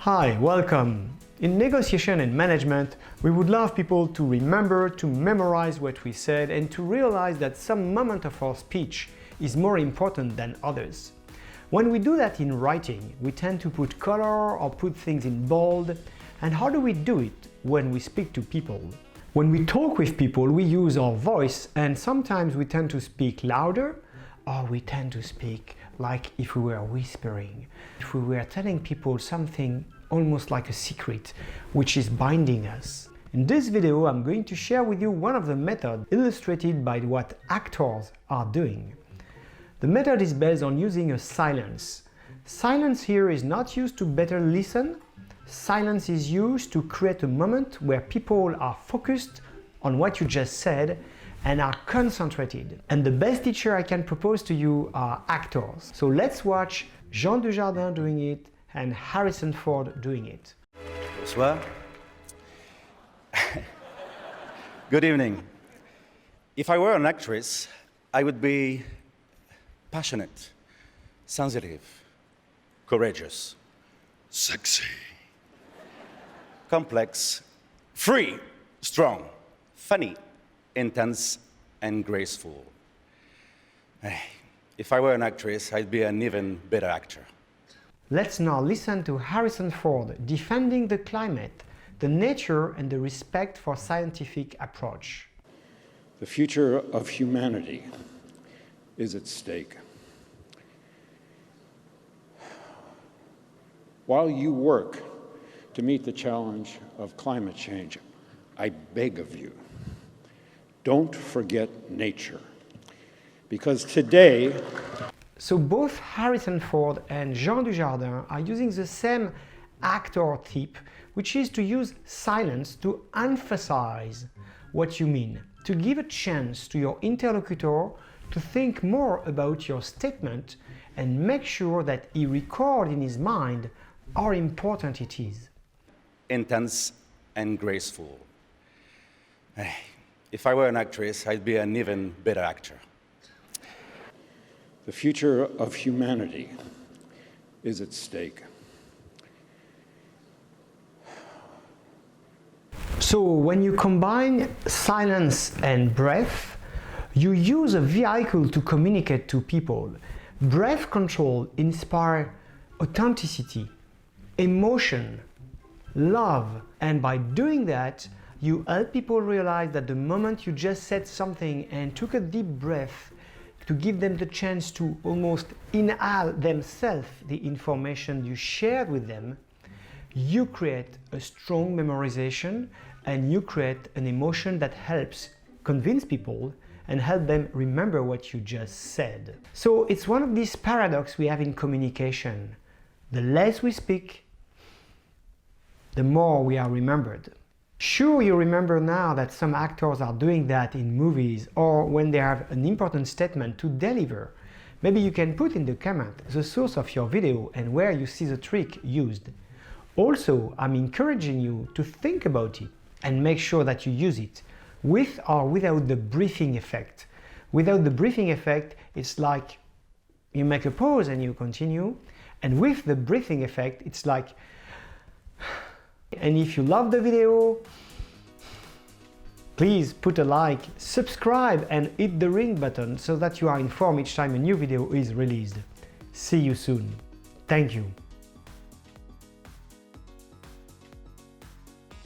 Hi, welcome! In negotiation and management, we would love people to remember, to memorize what we said and to realize that some moment of our speech is more important than others. When we do that in writing, we tend to put color or put things in bold. And how do we do it when we speak to people? When we talk with people, we use our voice, and sometimes we tend to speak louder, or we tend to speak like if we were whispering, if we were telling people something almost like a secret, which is binding us. In this video, I'm going to share with you one of the methods illustrated by what actors are doing. The method is based on using a silence. Silence here is not used to better listen. Silence is used to create a moment where people are focused on what you just said and are concentrated. And the best teacher I can propose to you are actors. So let's watch Jean Dujardin doing it and Harrison Ford doing it. Bonsoir. Good evening. If I were an actress, I would be passionate, sensitive, courageous, sexy, complex, free, strong, funny, intense, and graceful. If I were an actress, I'd be an even better actor. Let's now listen to Harrison Ford defending the climate, the nature, and the respect for scientific approach. The future of humanity is at stake. While you work to meet the challenge of climate change, I beg of you, don't forget nature. Because today... So both Harrison Ford and Jean Dujardin are using the same actor tip, which is to use silence to emphasize what you mean, to give a chance to your interlocutor to think more about your statement and make sure that he records in his mind how important it is. Intense and graceful. If I were an actress, I'd be an even better actor. The future of humanity is at stake. So when you combine silence and breath, you use a vehicle to communicate to people. Breath control inspires authenticity, emotion, love, and by doing that, you help people realize that the moment you just said something and took a deep breath to give them the chance to almost inhale themselves the information you shared with them, you create a strong memorization and you create an emotion that helps convince people and help them remember what you just said. So it's one of these paradoxes we have in communication. The less we speak, the more we are remembered. Sure, you remember now that some actors are doing that in movies or when they have an important statement to deliver. Maybe you can put in the comment the source of your video and where you see the trick used. Also, I'm encouraging you to think about it and make sure that you use it with or without the breathing effect. Without the breathing effect, it's like you make a pause and you continue. And with the breathing effect, it's like... And if you love the video, please put a like, subscribe and hit the ring button so that you are informed each time a new video is released. See you soon. Thank you.